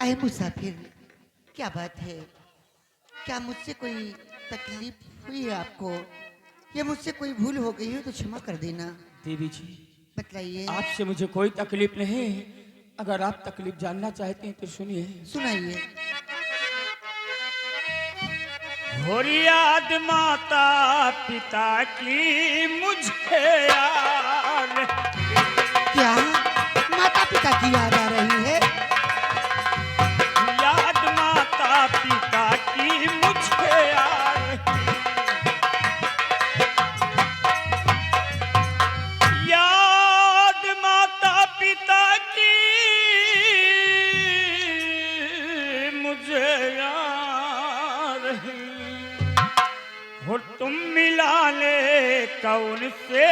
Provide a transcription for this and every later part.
अरे मुसाफिर, क्या बात है? क्या मुझसे कोई तकलीफ हुई है आपको? या मुझसे कोई भूल हो गई हो तो क्षमा कर देना। देवी जी, बतलाइए। आपसे मुझे कोई तकलीफ नहीं। अगर आप तकलीफ जानना चाहते हैं तो सुनिए। सुनाइए। हो याद माता पिता की मुझे यार। क्या माता पिता की याद आ रही है? याद माता पिता की मुझे यार। याद माता पिता की मुझे यार। हो तुम मिला ले कौन से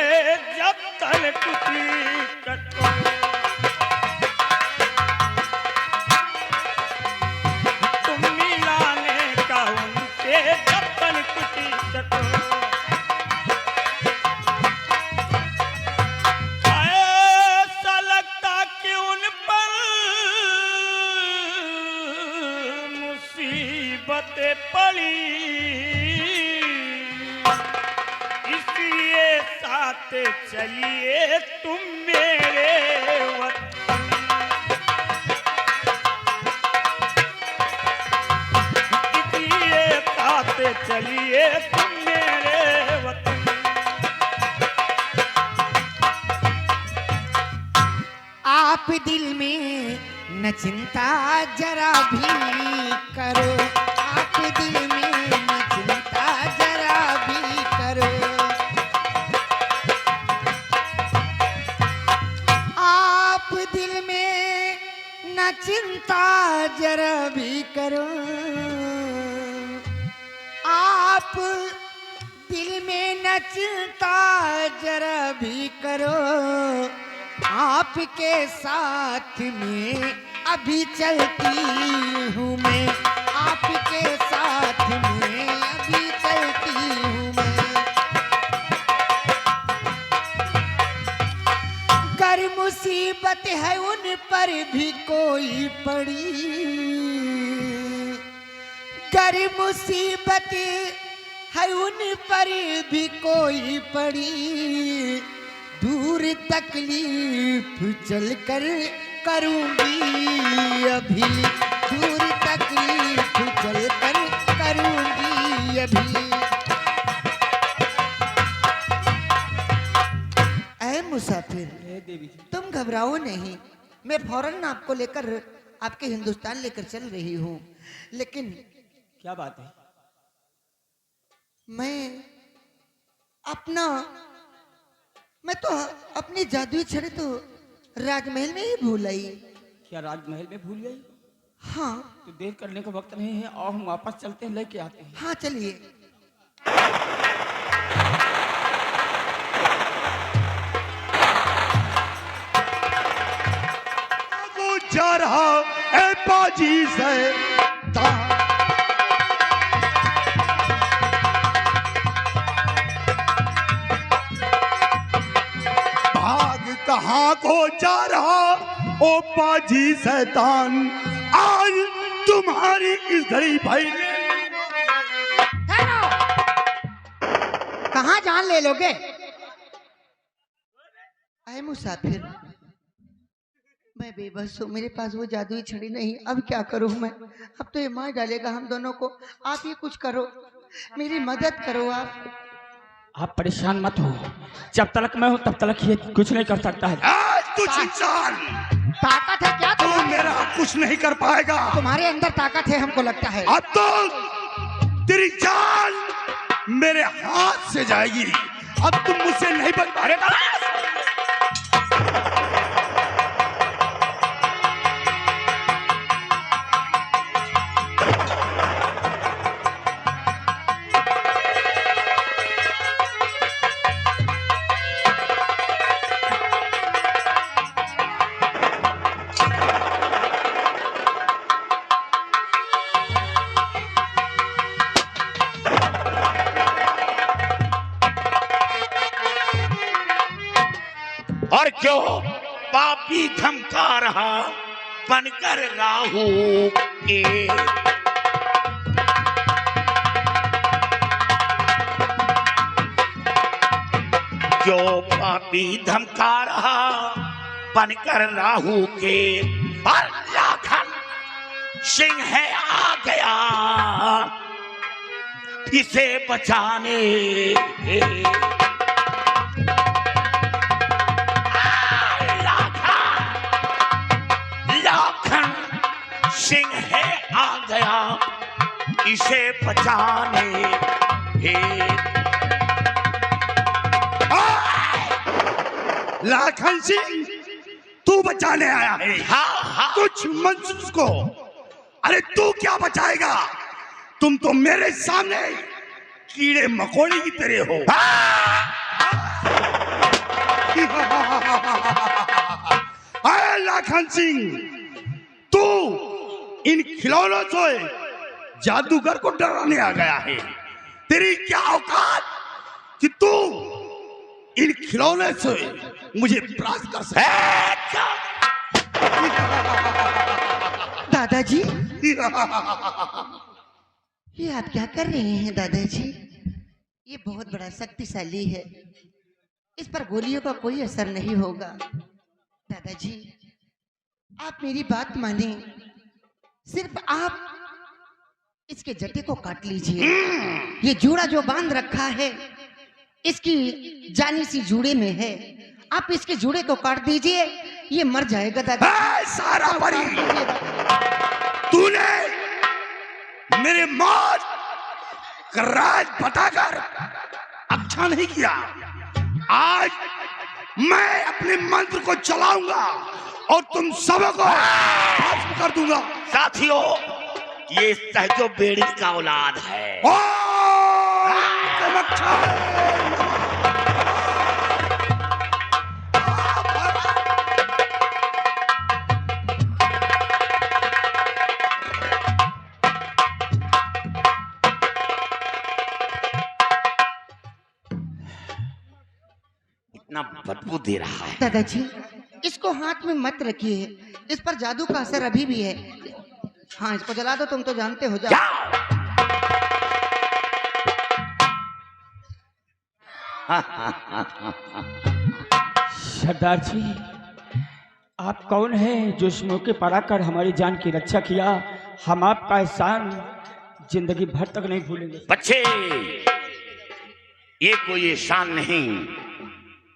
जब तक कटो। तुम मिला ले कौन से जब तक कटो। ऐसा लगता कि उन पर मुसीबतें पड़ी। इसलिए साथ चलिए तुम मेरे वतन। इसलिए साथ चलिए तुम मेरे वतन। आप दिल में न चिंता जरा भी करो। आप दिल में न चिंता जरा भी करो। आप दिल में न चिंता जरा भी करो। आप दिल में न चिंता जरा भी करो। आपके साथ में अभी चलती हूँ मैं। आपके साथ में अभी चलती हूँ मैं। गर मुसीबत है उन पर भी कोई पड़ी। गर मुसीबत है उन पर भी कोई पड़ी। दूर तकलीफ चलकर करूंगी अभी। दूर तकलीफ चलकर करूंगी अभी। ऐ मुसाफिर, देवी जी, तुम घबराओ नहीं। मैं फौरन आपको लेकर आपके हिंदुस्तान लेकर चल रही हूँ। लेकिन क्या बात है? मैं तो अपनी जादुई छड़ी तो राजमहल में ही भूल आई। क्या राजमहल में भूल गई? हाँ तो देर करने का वक्त नहीं है और हम वापस चलते हैं, लेके आते हैं। हाँ, चलिए। वो जा रहा है बाजी से भाग कहाँ को जा रहा ओ बाजी शैतान। आज तुम्हारी इस घड़ी भाई कहाँ जान ले लोगे? आए मुसाफिर, मैं बेबस हूँ। मेरे पास वो जादुई छड़ी नहीं। अब क्या करूँ मैं? अब तो ये मार डालेगा हम दोनों को। आप ही कुछ करो, मेरी मदद करो आप परेशान मत हो। जब तक मैं हूँ तब तक ये कुछ नहीं कर सकता है। तू इंसान ताकत है क्या तू मेरा कुछ नहीं कर पाएगा। तुम्हारे अंदर ताकत है, हमको लगता है। अब तो तेरी जान मेरे हाथ से जाएगी। अब तुम मुझसे नहीं बच पाएगा। और क्यों पापी धमका रहा बनकर राहु के। जो पापी धमका रहा बनकर राहु के, और लाखन सिंह है आ गया इसे बचाने। लाखन सिंह है आ गया इसे बचाने। लाखन सिंह तू बचाने आया है? हाँ। कुछ मंसूस को, अरे तू क्या बचाएगा? तुम तो मेरे सामने कीड़े मकोड़े की तरह हो। अरे लाखन सिंह, तू इन खिलौनों से जादूगर को डराने आ गया है। तेरी क्या औकात कि तू इन खिलौने से मुझे परास्त कर सके? दादाजी, ये आप क्या कर रहे हैं दादाजी? ये बहुत बड़ा शक्तिशाली है, इस पर गोलियों का कोई असर नहीं होगा। दादाजी, आप मेरी बात माने, सिर्फ आप इसके जटे को काट लीजिए। ये जूड़ा जो बांध रखा है इसकी जानी सी जूड़े में है, आप इसके जूड़े को काट दीजिए, ये मर जाएगा दादा। सारा परी, तूने मेरे मौत का राज बताकर अच्छा नहीं किया। आज मैं अपने मंत्र को चलाऊंगा और तुम सबको भस्म कर दूंगा। साथियों, ये सहजो बेड़ी का औलाद है। इतना बदबू दे रहा है। दादाजी, इसको हाथ में मत रखिए, इस पर जादू का असर अभी भी है। हाँ, इसको जला दो, तुम तो जानते हो। जाओ। सरदार जी, आप कौन हैं जो इस मौके पर आकर हमारी जान की रक्षा किया? हम आपका एहसान जिंदगी भर तक नहीं भूलेंगे। बच्चे, ये कोई एहसान नहीं,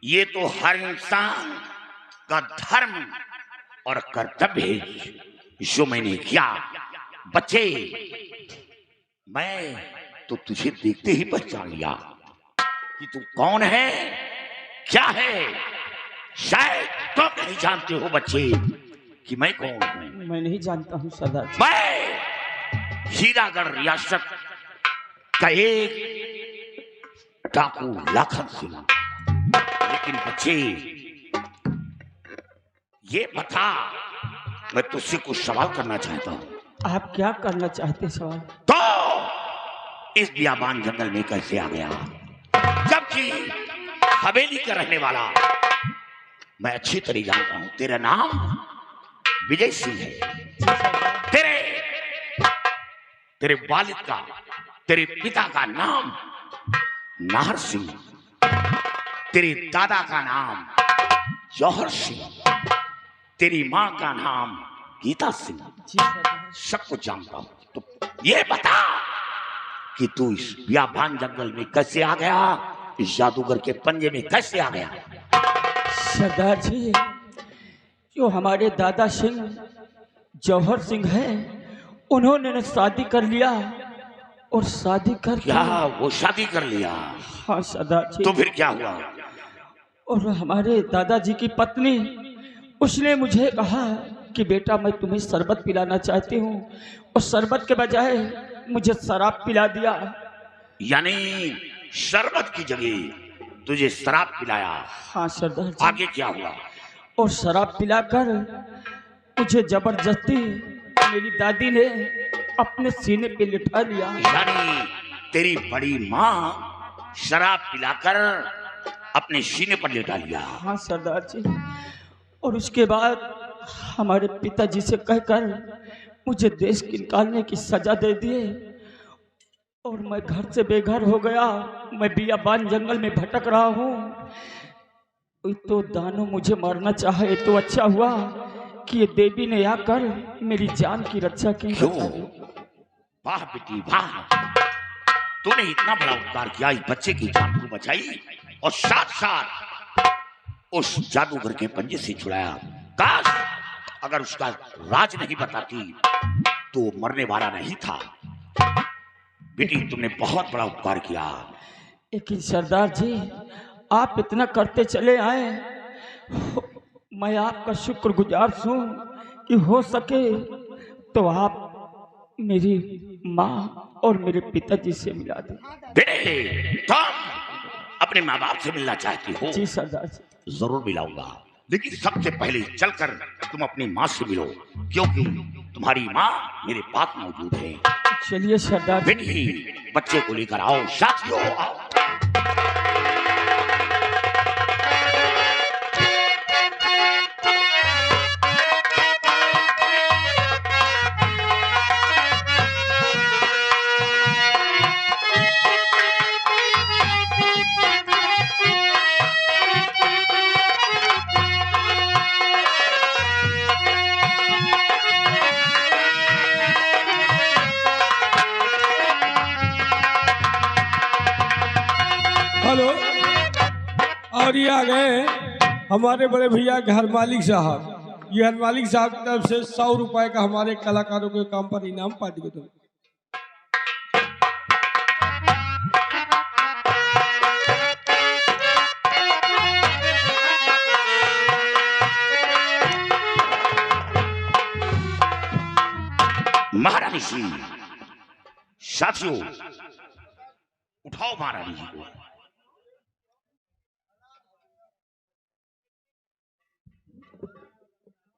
ये तो हर इंसान का धर्म और कर्तव्य है जो मैंने किया। बच्चे, मैं तो तुझे देखते ही पहचान लिया कि तू कौन है, क्या है। शायद तुम नहीं जानते हो बच्चे कि मैं कौन हूं। मैं नहीं जानता हूं सरदार जी। मैं हीरागढ़ रियासत का एक डाकू लाखन सिंह। लेकिन बच्चे, ये बता, मैं तुझसे कुछ सवाल करना चाहता हूं। आप क्या करना चाहते सवाल? तो इस बियाबान जंगल में कैसे आ गया, जबकि हवेली का रहने वाला मैं अच्छी तरह जानता हूं। तेरा नाम विजय सिंह है। तेरे वालिद का, तेरे पिता का नाम नाहर सिंह, तेरे दादा का नाम जौहर सिंह, तेरी माँ का नाम गीता सिंह। सब कुछ जानता हूं। तो ये बता कि तू इस बियाबान जंगल में कैसे आ गया, इस जादूगर के पंजे में कैसे आ गया? सरदार जी, जो हमारे दादा सिंह जौहर सिंह हैं, उन्होंने शादी कर लिया और शादी कर क्या वो शादी कर लिया? हाँ सरदार जी। तो फिर क्या हुआ? और हमारे दादाजी की पत्नी, उसने मुझे कहा कि बेटा मैं तुम्हें शरबत पिलाना चाहती हूँ, और शरबत के बजाय मुझे शराब पिला दिया। यानी शरबत की जगह तुझे शराब पिलाया? हाँ सरदार जी। आगे क्या हुआ? और शराब पिलाकर मुझे जबरदस्ती मेरी दादी ने अपने सीने पे लिटा लिया। यानी तेरी बड़ी माँ शराब पिलाकर अपने सीने पर लिटा लिया? हाँ सरदार जी। और उसके बाद हमारे पिताजी से कहकर मुझे देश के निकालने की सजा दे दिए और मैं घर से बेघर हो गया। मैं बियाबान जंगल में भटक रहा हूँ। तो दानव मुझे मारना चाहे तो अच्छा हुआ कि ये देवी ने आकर मेरी जान की रक्षा की। क्यों? वाह बेटी वाह, तूने इतना बड़ा उपकार किया, इस बच्चे की जान को बचाई और साथ साथ उस जादूगर के पंजे से छुड़ाया। काश अगर उसका राज नहीं बताती तो मरने वाला नहीं था। बेटी तुमने बहुत बड़ा उपकार किया। लेकिन सरदार जी, आप इतना करते चले आए, मैं आपका शुक्रगुजार हूँ कि हो सके तो आप मेरी माँ और मेरे पिताजी से मिला दें। बेटे तुम अपने माँ बाप से मिलना चाहती हो? जी सरदार जी। जरूर मिलाऊंगा, लेकिन सबसे पहले चलकर तुम अपनी माँ से मिलो, क्योंकि तुम्हारी माँ मेरे पास मौजूद है। चलिए सरदार जी। बेटी बच्चे को लेकर आओ, साथियों आओ। हेलो, और ये आ गए हमारे बड़े भैया के हर मालिक साहब। ये हर मालिक साहब की तरफ से 100 रुपए का हमारे कलाकारों के काम पर इनाम पार्टी को दो। महारानी जी, साथियों उठाओ महारानी जी को।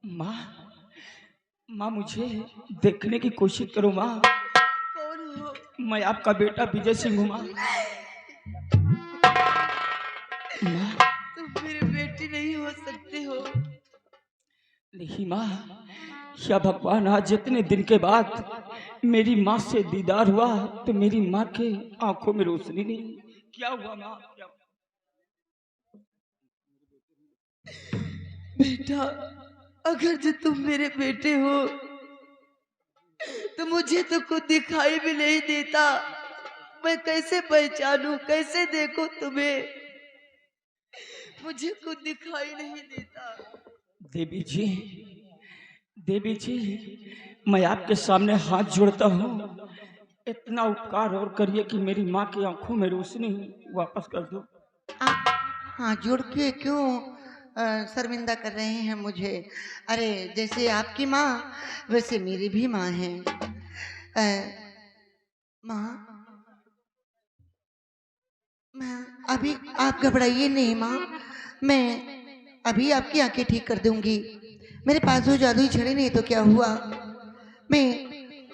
माँ, माँ मुझे देखने की कोशिश करो माँ। कौन हो? मैं आपका बेटा विजय सिंह हूँ माँ। माँ, तुम मेरे बेटी नहीं हो सकते हो। नहीं माँ, या भगवान, आज जितने दिन के बाद मेरी माँ से दीदार हुआ तो मेरी माँ के आंखों में रोशनी नहीं। क्या हुआ माँ? क्या? बेटा, अगर जो तुम मेरे बेटे हो तो मुझे तो कुछ दिखाई भी नहीं देता। मैं कैसे पहचानूं, कैसे देखूं तुम्हें? मुझे कुछ दिखाई नहीं देता। देवी जी, देवी जी, मैं आपके सामने हाथ जोड़ता हूँ। इतना उपकार और करिए कि मेरी माँ की आंखों में रोशनी वापस कर दो। आप हाँ जोड़ के क्यों शर्मिंदा कर रहे हैं मुझे? अरे जैसे आपकी माँ वैसे मेरी भी माँ है। माँ अभी आप घबराइए नहीं माँ, मैं अभी आपकी आंखें ठीक कर दूंगी। मेरे पास वो जादुई छड़ी नहीं तो क्या हुआ, मैं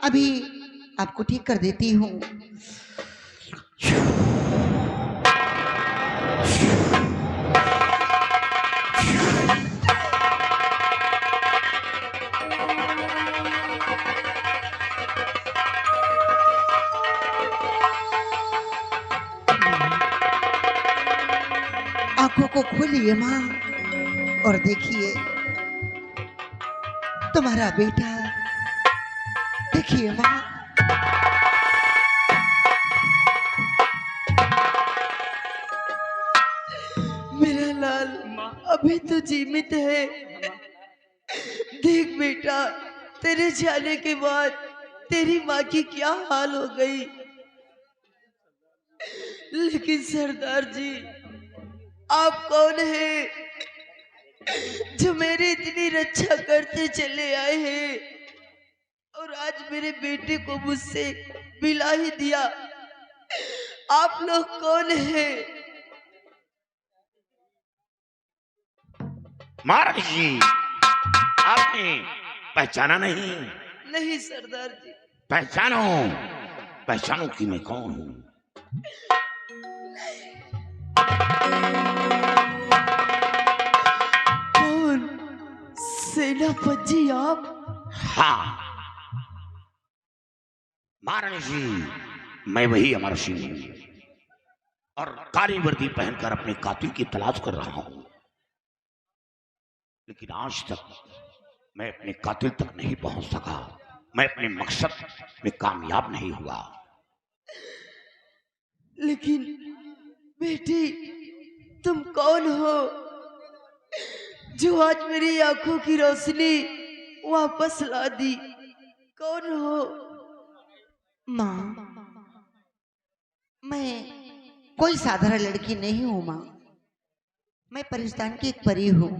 अभी आपको ठीक कर देती हूँ। आंखों को खोलिए माँ और देखिए तुम्हारा बेटा। देखिए माँ, मेरा लाल अभी तो जीवित है। देख बेटा, तेरे जाने के बाद तेरी माँ की क्या हाल हो गई। लेकिन सरदार जी, आप कौन हैं जो मेरी इतनी रक्षा करते चले आए हैं और आज मेरे बेटे को मुझसे मिला ही दिया? आप लोग कौन हैं? महाराज जी, आपने पहचाना नहीं? नहीं सरदार जी। पहचानो, पहचानो कि मैं कौन हूँ। कौन? सेनापति जी आप? हाँ महारानी जी, मैं वही अमर सिंह हूं और काली वर्दी पहनकर अपने कातिल की तलाश कर रहा हूं, लेकिन आज तक मैं अपने कातिल तक नहीं पहुंच सका। मैं अपने मकसद में कामयाब नहीं हुआ। लेकिन बेटी, तुम कौन हो जो आज मेरी आंखों की रोशनी वापस ला दी? कौन हो? माँ, मैं कोई साधारण लड़की नहीं हूँ माँ। मैं परिस्तान की एक परी हूँ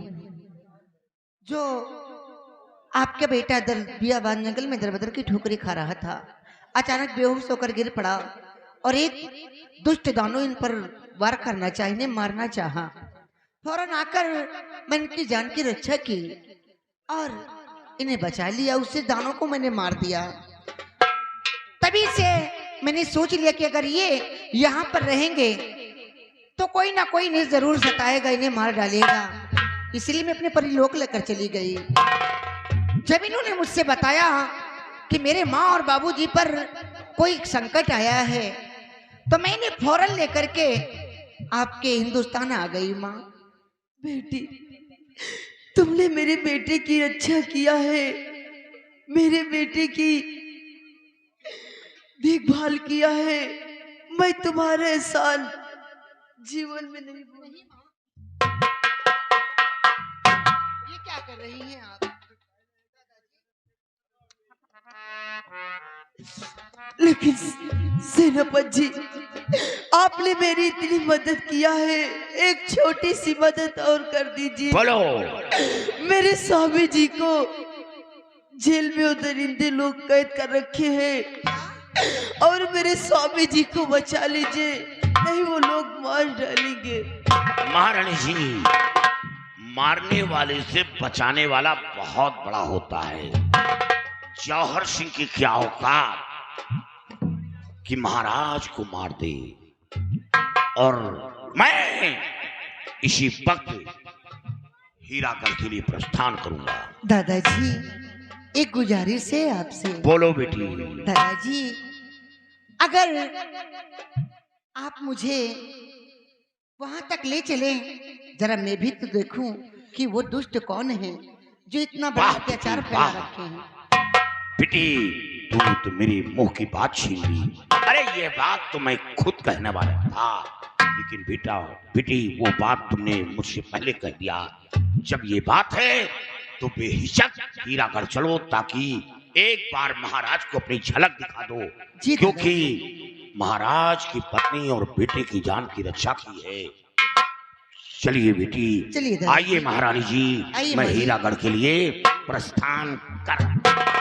जो आपका बेटा बियाबान जंगल में दरबदर की ठोकरी खा रहा था। अचानक बेहोश होकर गिर पड़ा और एक दुष्ट दानव इन पर वार करना चाहा, इन्हें मारना चाहा। फौरन आकर मैंने इनकी जान की रक्षा की और इन्हें बचा लिया। उससे दानव को मैंने मार दिया। तभी से मैंने सोच लिया कि अगर ये यहाँ पर रहेंगे तो कोई ना कोई इन्हें जरूर सताएगा, इन्हें मार डालेगा। इसलिए मैं अपने परिलोक लेकर चली गई। जब इन्होंने मुझसे बताया कि मेरे माँ और बाबूजी पर कोई संकट आया है तो मैंने फौरन लेकर के आपके हिंदुस्तान आ गई। माँ बेटी, तुमने मेरे बेटे की रक्षा किया है, मेरे बेटे की देखभाल किया है। मैं तुम्हारा एहसान जीवन में नहीं भूलूंगी। ये क्या कर रही हैं आप? लेकिन सेनापति जी, आपने मेरी इतनी मदद किया है, एक छोटी सी मदद और कर दीजिए। बोलो। मेरे स्वामी जी को जेल में वो दरिंदे लोग कैद कर रखे हैं और मेरे स्वामी जी को बचा लीजिए, नहीं वो लोग मार डालेंगे। महारानी जी, मारने वाले से बचाने वाला बहुत बड़ा होता है। जौहर सिंह की क्या औकात कि महाराज को मार दे, और मैं इसी वक्त हीरागढ़ के लिए प्रस्थान करूंगा। दादाजी, एक गुजारिश है आपसे। बोलो बेटी। दादाजी, अगर आप मुझे वहां तक ले चले, जरा मैं भी तो देखूं कि वो दुष्ट कौन है जो इतना बड़ा वाह, अत्याचार फैला वाह। रखे हैं। बेटी, तू तो मेरे मुंह की बात छीन ली। अरे ये बात तो मैं खुद कहने वाला था, लेकिन बेटी वो बात तुमने मुझसे पहले कह दिया। जब ये बात है तो बेहिचक हीरागढ़ चलो, ताकि एक बार महाराज को अपनी झलक दिखा दो, जी क्योंकि महाराज की पत्नी और बेटे की जान की रक्षा की है। चलिए बेटी, चलिए दादाजी। आइए महारानी जी, आइए मैं माँ जी। हीरागढ़ के लिए प्रस्थान कर